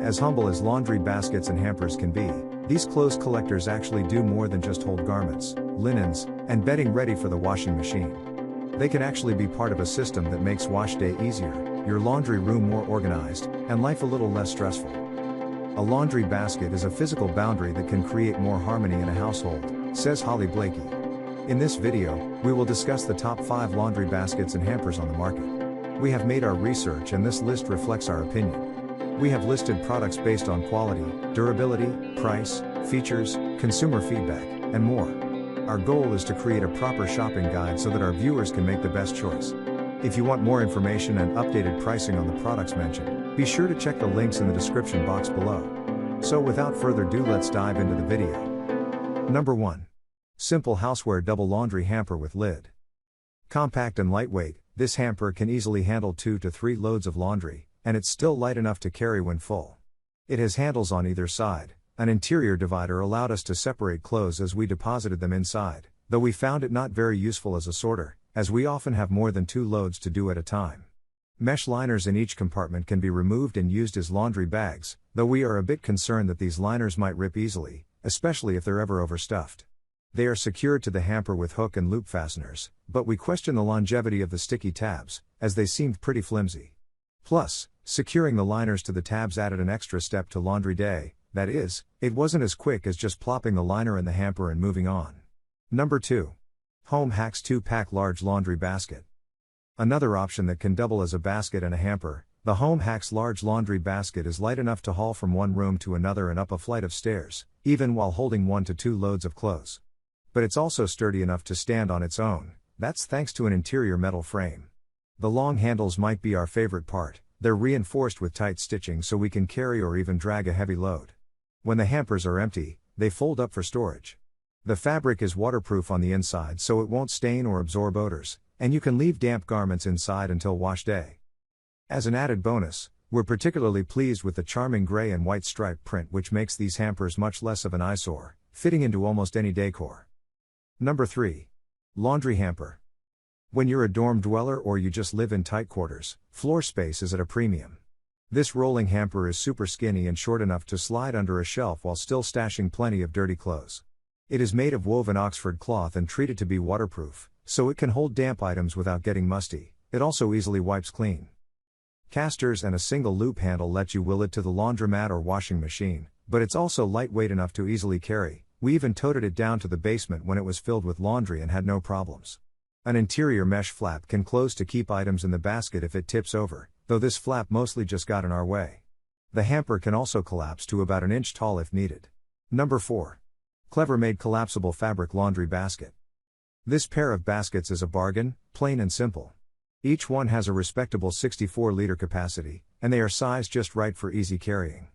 As humble as laundry baskets and hampers can be, these clothes collectors actually do more than just hold garments, linens, and bedding ready for the washing machine. They can actually be part of a system that makes wash day easier, your laundry room more organized, and life a little less stressful. A laundry basket is a physical boundary that can create more harmony in a household, says Holly Blakey. In this video, we will discuss the top 5 laundry baskets and hampers on the market. We have made our research and this list reflects our opinion. We have listed products based on quality, durability, price, features, consumer feedback, and more. Our goal is to create a proper shopping guide so that our viewers can make the best choice. If you want more information and updated pricing on the products mentioned, be sure to check the links in the description box below. So without further ado, let's dive into the video. Number 1. Simple Houseware Double Laundry Hamper with Lid. Compact and lightweight, this hamper can easily handle 2 to 3 loads of laundry, and it's still light enough to carry when full. It has handles on either side. An interior divider allowed us to separate clothes as we deposited them inside, though we found it not very useful as a sorter, as we often have more than 2 loads to do at a time. Mesh liners in each compartment can be removed and used as laundry bags, though we are a bit concerned that these liners might rip easily, especially if they're ever overstuffed. They are secured to the hamper with hook and loop fasteners, but we question the longevity of the sticky tabs, as they seemed pretty flimsy. Plus, securing the liners to the tabs added an extra step to laundry day, that is, it wasn't as quick as just plopping the liner in the hamper and moving on. Number 2. Home Hacks 2-Pack Large Laundry Basket. Another option that can double as a basket and a hamper, the Home Hacks Large Laundry Basket is light enough to haul from one room to another and up a flight of stairs, even while holding 1 to 2 loads of clothes. But it's also sturdy enough to stand on its own, that's thanks to an interior metal frame. The long handles might be our favorite part, they're reinforced with tight stitching so we can carry or even drag a heavy load. When the hampers are empty, they fold up for storage. The fabric is waterproof on the inside so it won't stain or absorb odors, and you can leave damp garments inside until wash day. As an added bonus, we're particularly pleased with the charming gray and white stripe print which makes these hampers much less of an eyesore, fitting into almost any decor. Number 3. Laundry Hamper. When you're a dorm dweller or you just live in tight quarters, floor space is at a premium. This rolling hamper is super skinny and short enough to slide under a shelf while still stashing plenty of dirty clothes. It is made of woven Oxford cloth and treated to be waterproof, so it can hold damp items without getting musty. It also easily wipes clean. Casters and a single loop handle let you wheel it to the laundromat or washing machine, but it's also lightweight enough to easily carry. We even toted it down to the basement when it was filled with laundry and had no problems. An interior mesh flap can close to keep items in the basket if it tips over, though this flap mostly just got in our way. The hamper can also collapse to about an inch tall if needed. Number 4. Clever Made Collapsible Fabric Laundry Basket. This pair of baskets is a bargain, plain and simple. Each one has a respectable 64-liter capacity, and they are sized just right for easy carrying.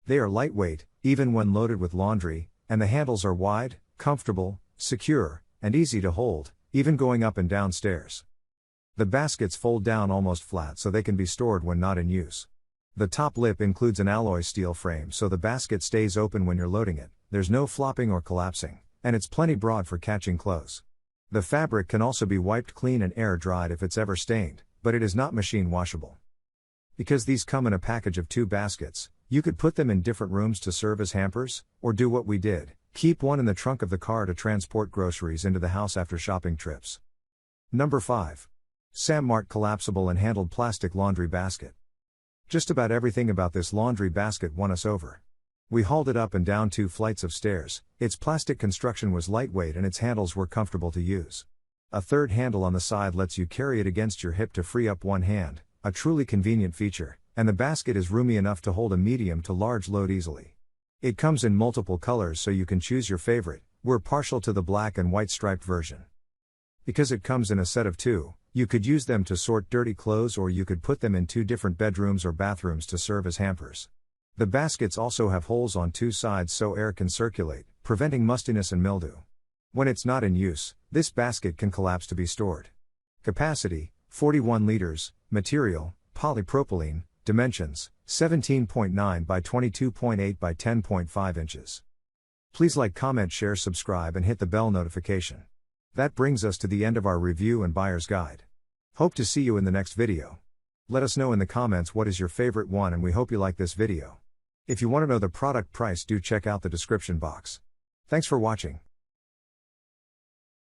They are lightweight, even when loaded with laundry, and the handles are wide, comfortable, secure, and easy to hold, even going up and down stairs. The baskets fold down almost flat so they can be stored when not in use. The top lip includes an alloy steel frame so the basket stays open when you're loading it, there's no flopping or collapsing, and it's plenty broad for catching clothes. The fabric can also be wiped clean and air dried if it's ever stained, but it is not machine washable. Because these come in a package of 2 baskets, you could put them in different rooms to serve as hampers, or do what we did, keep one in the trunk of the car to transport groceries into the house after shopping trips. Number 5. Sammart Collapsible and Handled Plastic Laundry Basket. Just about everything about this laundry basket won us over. We hauled it up and down 2 flights of stairs, its plastic construction was lightweight and its handles were comfortable to use. A third handle on the side lets you carry it against your hip to free up one hand, a truly convenient feature, and the basket is roomy enough to hold a medium to large load easily. It comes in multiple colors so you can choose your favorite. We're partial to the black and white striped version. Because it comes in a set of 2, you could use them to sort dirty clothes or you could put them in 2 different bedrooms or bathrooms to serve as hampers. The baskets also have holes on 2 sides so air can circulate, preventing mustiness and mildew. When it's not in use, this basket can collapse to be stored. Capacity, 41 liters, material, polypropylene, dimensions, 17.9 by 22.8 by 10.5 inches. Please like, comment, share, subscribe and hit the bell notification. That brings us to the end of our review and buyer's guide. Hope to see you in the next video. Let us know in the comments what is your favorite one and we hope you like this video. If you want to know the product price, do check out the description box. Thanks for watching.